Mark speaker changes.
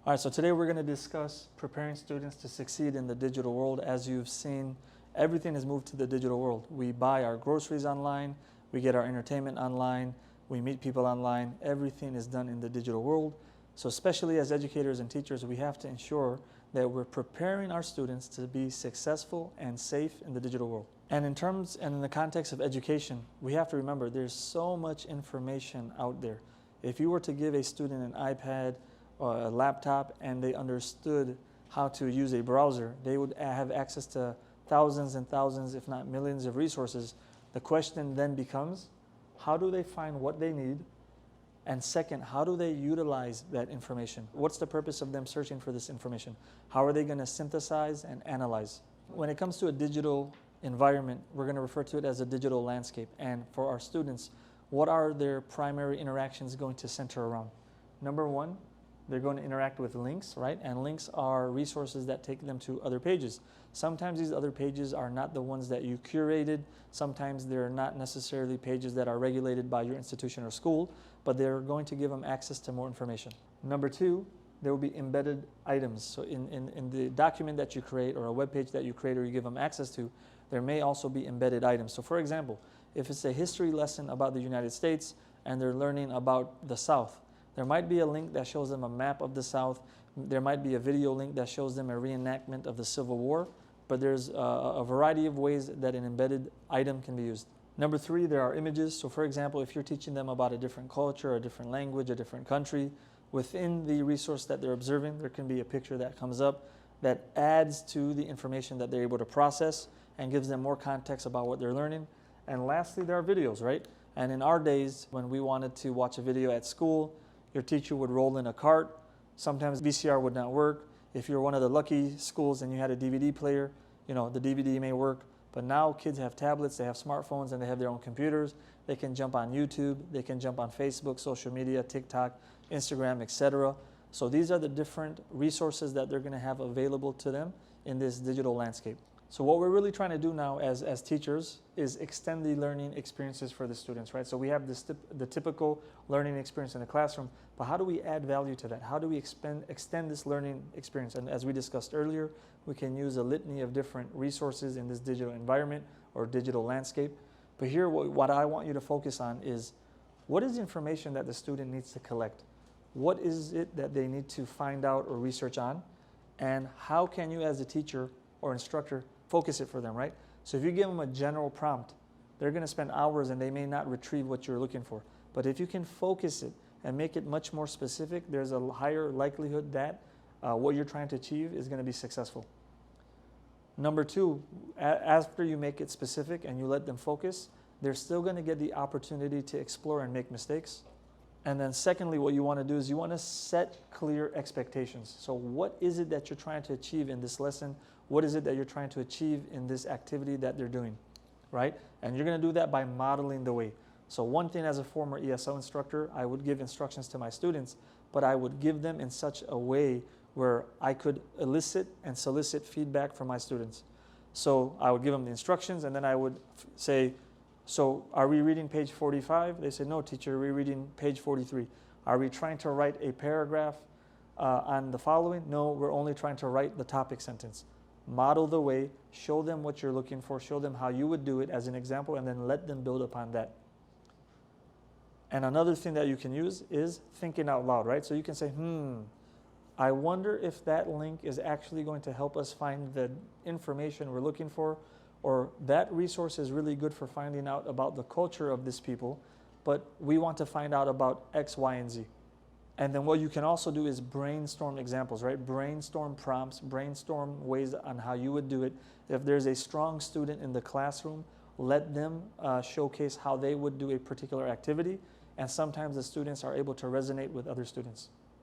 Speaker 1: All right, so today we're going to discuss preparing students to succeed in the digital world. As you've seen, everything has moved to the digital world. We buy our groceries online, we get our entertainment online, we meet people online. Everything is done in the digital world. So especially as educators and teachers, we have to ensure that we're preparing our students to be successful and safe in the digital world. And in the context of education, we have to remember there's so much information out there. If you were to give a student an iPad or a laptop and they understood how to use a browser, they would have access to thousands and thousands, if not millions of resources. The question then becomes, how do they find what they need? And second, how do they utilize that information? What's the purpose of them searching for this information? How are they going to synthesize and analyze? When it comes to a digital environment, we're going to refer to it as a digital landscape. And for our students, what are their primary interactions going to center around? Number one, they're going to interact with links, right? And links are resources that take them to other pages. Sometimes these other pages are not the ones that you curated. Sometimes they're not necessarily pages that are regulated by your institution or school, but they're going to give them access to more information. Number two, there will be embedded items. So in the document that you create or a web page that you create or you give them access to, there may also be embedded items. So for example, if it's a history lesson about the United States and they're learning about the South, there might be a link that shows them a map of the South. There might be a video link that shows them a reenactment of the Civil War, but there's a variety of ways that an embedded item can be used. Number three, there are images. So for example, if you're teaching them about a different culture, a different language, a different country, within the resource that they're observing, there can be a picture that comes up that adds to the information that they're able to process and gives them more context about what they're learning. And lastly, there are videos, right? And in our days, when we wanted to watch a video at school, your teacher would roll in a cart. Sometimes VCR would not work. If you're one of the lucky schools and you had a DVD player, the DVD may work. But now kids have tablets, they have smartphones, and they have their own computers. They can jump on YouTube, they can jump on Facebook, social media, TikTok, Instagram, etc. So these are the different resources that they're going to have available to them in this digital landscape. So what we're really trying to do now as teachers is extend the learning experiences for the students, right? So we have the typical learning experience in the classroom, but how do we add value to that? How do we extend this learning experience? And as we discussed earlier, we can use a litany of different resources in this digital environment or digital landscape. But here, what I want you to focus on is, what is the information that the student needs to collect? What is it that they need to find out or research on? And how can you as a teacher or instructor focus it for them, right? So if you give them a general prompt, they're going to spend hours and they may not retrieve what you're looking for. But if you can focus it and make it much more specific, there's a higher likelihood that what you're trying to achieve is going to be successful. Number two, after you make it specific and you let them focus, they're still going to get the opportunity to explore and make mistakes. And then secondly, what you want to do is you want to set clear expectations. So what is it that you're trying to achieve in this lesson? What is it that you're trying to achieve in this activity that they're doing, right? And you're going to do that by modeling the way. So one thing, as a former ESL instructor, I would give instructions to my students, but I would give them in such a way where I could elicit and solicit feedback from my students. So I would give them the instructions and then I would say, so are we reading page 45? They said, no, teacher, we're reading page 43. Are we trying to write a paragraph on the following? No, we're only trying to write the topic sentence. Model the way, show them what you're looking for, show them how you would do it as an example, and then let them build upon that. And another thing that you can use is thinking out loud, right? So you can say, I wonder if that link is actually going to help us find the information we're looking for, or that resource is really good for finding out about the culture of this people, but we want to find out about X, Y, and Z. And then what you can also do is brainstorm examples, right? Brainstorm prompts, brainstorm ways on how you would do it. If there's a strong student in the classroom, let them showcase how they would do a particular activity. And sometimes the students are able to resonate with other students.